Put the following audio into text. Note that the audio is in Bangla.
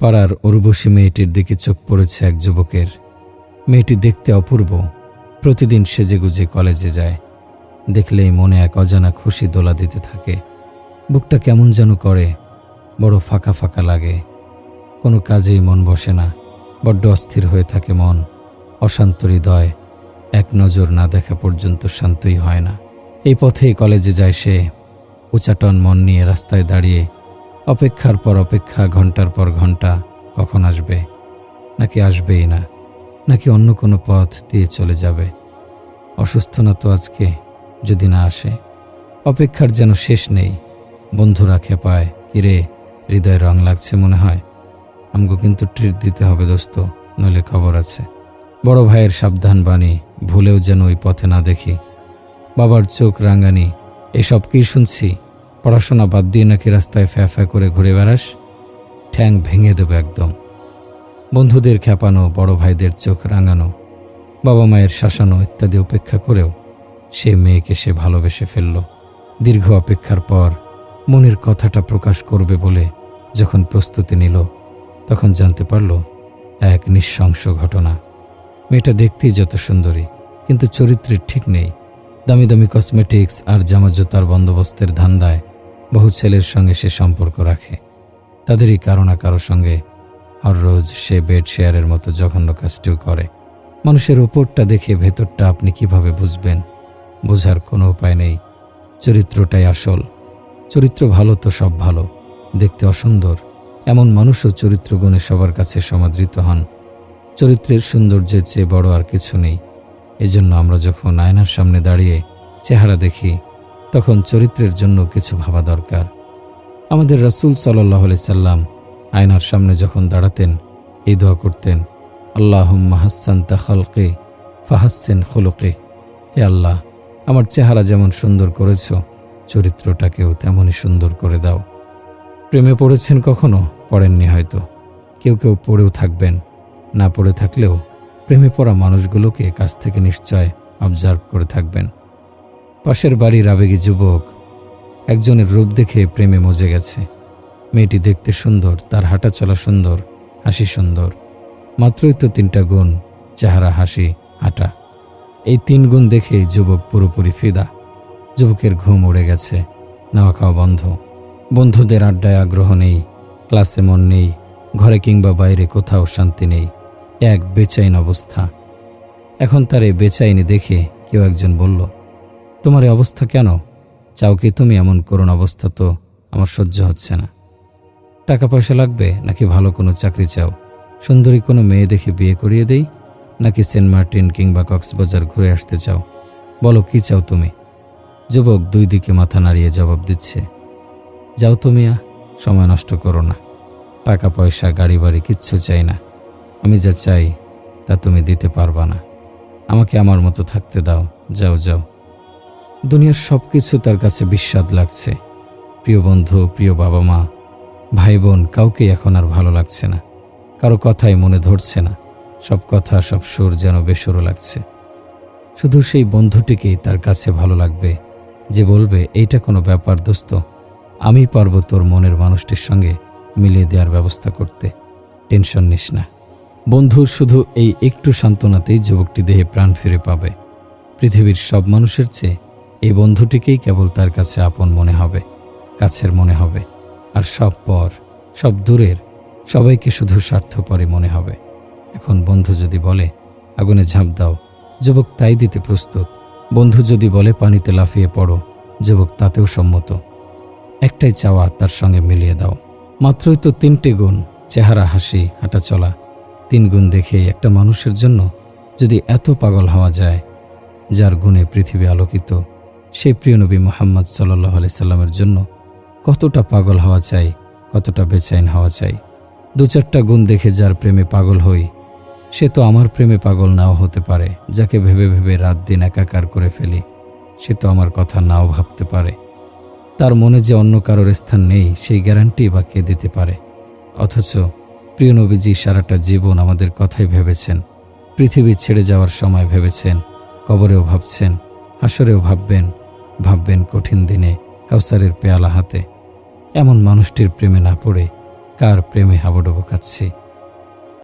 পাড়ার উর্বশী মেয়েটির দিকে চোখ পড়েছে এক যুবকের। মেয়েটি দেখতে অপূর্ব, প্রতিদিন সেজেগুজে কলেজে যায়। দেখলেই মনে এক অজানা খুশি দোলা দিতে থাকে। বুকটা কেমন যেন করে, বড় ফাঁকা ফাঁকা লাগে। কোনো কাজেই মন বসে না, বড্ড অস্থির হয়ে থাকে মন। অশান্ত হৃদয় এক নজর না দেখা পর্যন্ত শান্তই হয় না। এই পথেই কলেজে যায় সে, উচাটন মন নিয়ে রাস্তায় দাঁড়িয়ে অপেক্ষার পর অপেক্ষা, ঘন্টার পর ঘন্টা। কখন আসবে, নাকি আসবেই না, নাকি অন্য কোনো পথ দিয়ে চলে যাবে। অসুস্থ না তো আজকে, যদি না আসে। অপেক্ষার যেন শেষ নেই। বন্ধুরা খেপায়, কিরে হৃদয়ে রং লাগছে মনে হয়, আমগো কিন্তু ট্রিট দিতে হবে দোস্ত, নইলে খবর আছে। বড় ভাইয়ের সাবধান বাণী, ভুলেও যেন ওই পথে না দেখি। বাবার চোখ রাঙানি, এসব কি শুনছি? পড়াশোনা বাদ দিয়ে নাকি রাস্তায় ফ্যা ফ্যা করে ঘুরে বেড়াস? ঠ্যাং ভেঙে দেবে একদম। বন্ধুদের খেপানো, বড় ভাইদের চোখ রাঙানো, বাবা মায়ের শাসানো ইত্যাদি উপেক্ষা করেও সে মেয়েকে সে ভালোবেসে ফেলল। দীর্ঘ অপেক্ষার পর মনের কথাটা প্রকাশ করবে বলে যখন প্রস্তুতি নিল, তখন জানতে পারল এক নৃশংস ঘটনা। মেয়েটা দেখতেই যত সুন্দরী, কিন্তু চরিত্রের ঠিক নেই। দামি দামি কসমেটিক্স আর জামাজুতার বন্দোবস্তের ধান্দায় বহু ছেলের সঙ্গে সে সম্পর্ক রাখে। তাদেরই কারো না কারো সঙ্গে আর রোজ সে বেড শেয়ারের মতো জঘন্য কাজটিও করে। মানুষের ওপরটা দেখে ভেতরটা আপনি কিভাবে বুঝবেন? বোঝার কোনো উপায় নেই। চরিত্রটাই আসল। চরিত্র ভালো তো সব ভালো। দেখতে অসুন্দর এমন মানুষও চরিত্রগুণে সবার কাছে সমাদৃত হন। চরিত্রের সৌন্দর্যের চেয়ে বড় আর কিছু নেই। এজন্য আমরা যখন আয়নার সামনে দাঁড়িয়ে চেহারা দেখি, তখন চরিত্রের জন্য কিছু ভাবা দরকার। আমাদের রাসূল সাল্লাল্লাহু আলাইহি সাল্লাম আয়নার সামনে যখন দাঁড়াতেন এই দোয়া করতেন, আল্লাহুম্মা হাসসানতা খালকি ফাহাসসিন খুলুকি। হে আল্লাহ, আমার চেহারা যেমন সুন্দর করেছ, চরিত্রটাকেও তেমনই সুন্দর করে দাও। প্রেমে পড়েছেন কখনো? পড়েননি হয়তো। কেউ কেউ পড়েও থাকবেন। না পড়ে থাকলেও প্রেমে পড়া মানুষগুলোকে কাছ থেকে নিশ্চয় অবজার্ভ করে থাকবেন। পাশের বাড়ির আবেগী যুবক একজনের রূপ দেখে প্রেমে মজে গেছে। মেয়েটি দেখতে সুন্দর, তার হাঁটা চলা সুন্দর, হাসি সুন্দর। মাত্রই তো 3টা গুণ, চেহারা, হাসি, হাঁটা। এই 3 গুণ দেখে যুবক পুরোপুরি ফিদা। যুবকের ঘুম উড়ে গেছে, নাওয়া খাওয়া বন্ধ। বন্ধুদের আড্ডায় আগ্রহ নেই, ক্লাসে মন নেই, ঘরে কিংবা বাইরে কোথাও শান্তি নেই। এক বেচাইন অবস্থা। এখন তার এই বেচাইনি দেখে কেউ একজন বলল, তোমার এই অবস্থা কেন? চাও কি তুমি? এমন করুণ অবস্থা তো আমার সহ্য হচ্ছে না। টাকা পয়সা লাগবে, নাকি ভালো কোনো চাকরি চাও? সুন্দরী কোনো মেয়ে দেখে বিয়ে করিয়ে দেই, নাকি সেন্ট মার্টিন কিংবা কক্সবাজার ঘুরে আসতে চাও? বলো কি চাও তুমি? যুবক 2 দিকে মাথা নাড়িয়ে জবাব দিচ্ছে, যাও তুমি, সময় নষ্ট করো না। টাকা পয়সা গাড়ি বাড়ি কিচ্ছু চাই না। আমি যা চাই তা তুমি দিতে পারবা না। আমাকে আমার মতো থাকতে দাও, যাও যাও। দুনিয়ার সব কিছু তার কাছে বিস্বাদ লাগছে। প্রিয় বন্ধু, প্রিয় বাবা মা, ভাই বোন, কাউকেই এখন আর ভালো লাগছে না। কারো কথাই মনে ধরছে না। সব কথা, সব সুর যেন বেসুরো লাগছে। শুধু সেই বন্ধুটিকেই তার কাছে ভালো লাগবে, যে বলবে, এইটা কোনো ব্যাপার দোস্ত, আমি পারবো তোর মনের মানুষটির সঙ্গে মিলিয়ে দেওয়ার ব্যবস্থা করতে, টেনশন নিস না। বন্ধুর শুধু এই একটু সান্ত্বনাতেই যুবকটি দেহে প্রাণ ফিরে পাবে। পৃথিবীর সব মানুষের চেয়ে এই বন্ধুটিকেই কেবল তার কাছে আপন মনে হবে, কাছের মনে হবে। আর সব পর, সব দূরের, সবাইকে শুধু স্বার্থপরই মনে হবে। এখন বন্ধু যদি বলে আগুনে ঝাঁপ দাও, যুবক তাই দিতে প্রস্তুত। বন্ধু যদি বলে পানিতে লাফিয়ে পড়ো, যুবক তাতেও সম্মত। একটাই চাওয়া, তার সঙ্গে মিলিয়ে দাও। মাত্রই তো 3টে গুণ, চেহারা, হাসি, হাঁটা চলা। 3 গুণ দেখেই একটা মানুষের জন্য যদি এত পাগল হওয়া যায়, যার গুণে পৃথিবী আলোকিত, সেই প্রিয় নবী মুহাম্মদ সাল্লাল্লাহু আলাইহি সাল্লামের জন্য কতটা পাগল হওয়া চাই, কতটা বেচাইন হওয়া চাই। 2-4টা গুণ দেখে যার প্রেমে পাগল হই, সে তো আমার প্রেমে পাগল নাও হতে পারে। যাকে ভেবে ভেবে রাত দিন একাকার করে ফেলি, সে তো আমার কথা নাও ভাবতে পারে। তার মনে যে অন্য কারোর স্থান নেই, সেই গ্যারান্টি বা কে দিতে পারে? অথচ প্রিয় নবীজি সারাটা জীবন আমাদের কথাই ভেবেছেন। পৃথিবী ছেড়ে যাওয়ার সময় ভেবেছেন, কবরেও ভাবছেন, হাসরেও ভাববেন, ভাববেন কঠিন দিনে কাউসারের পেয়ালা হাতে। এমন মানুষটির প্রেমে না পড়ে কার প্রেমে হাবুডুবু খাচ্ছি।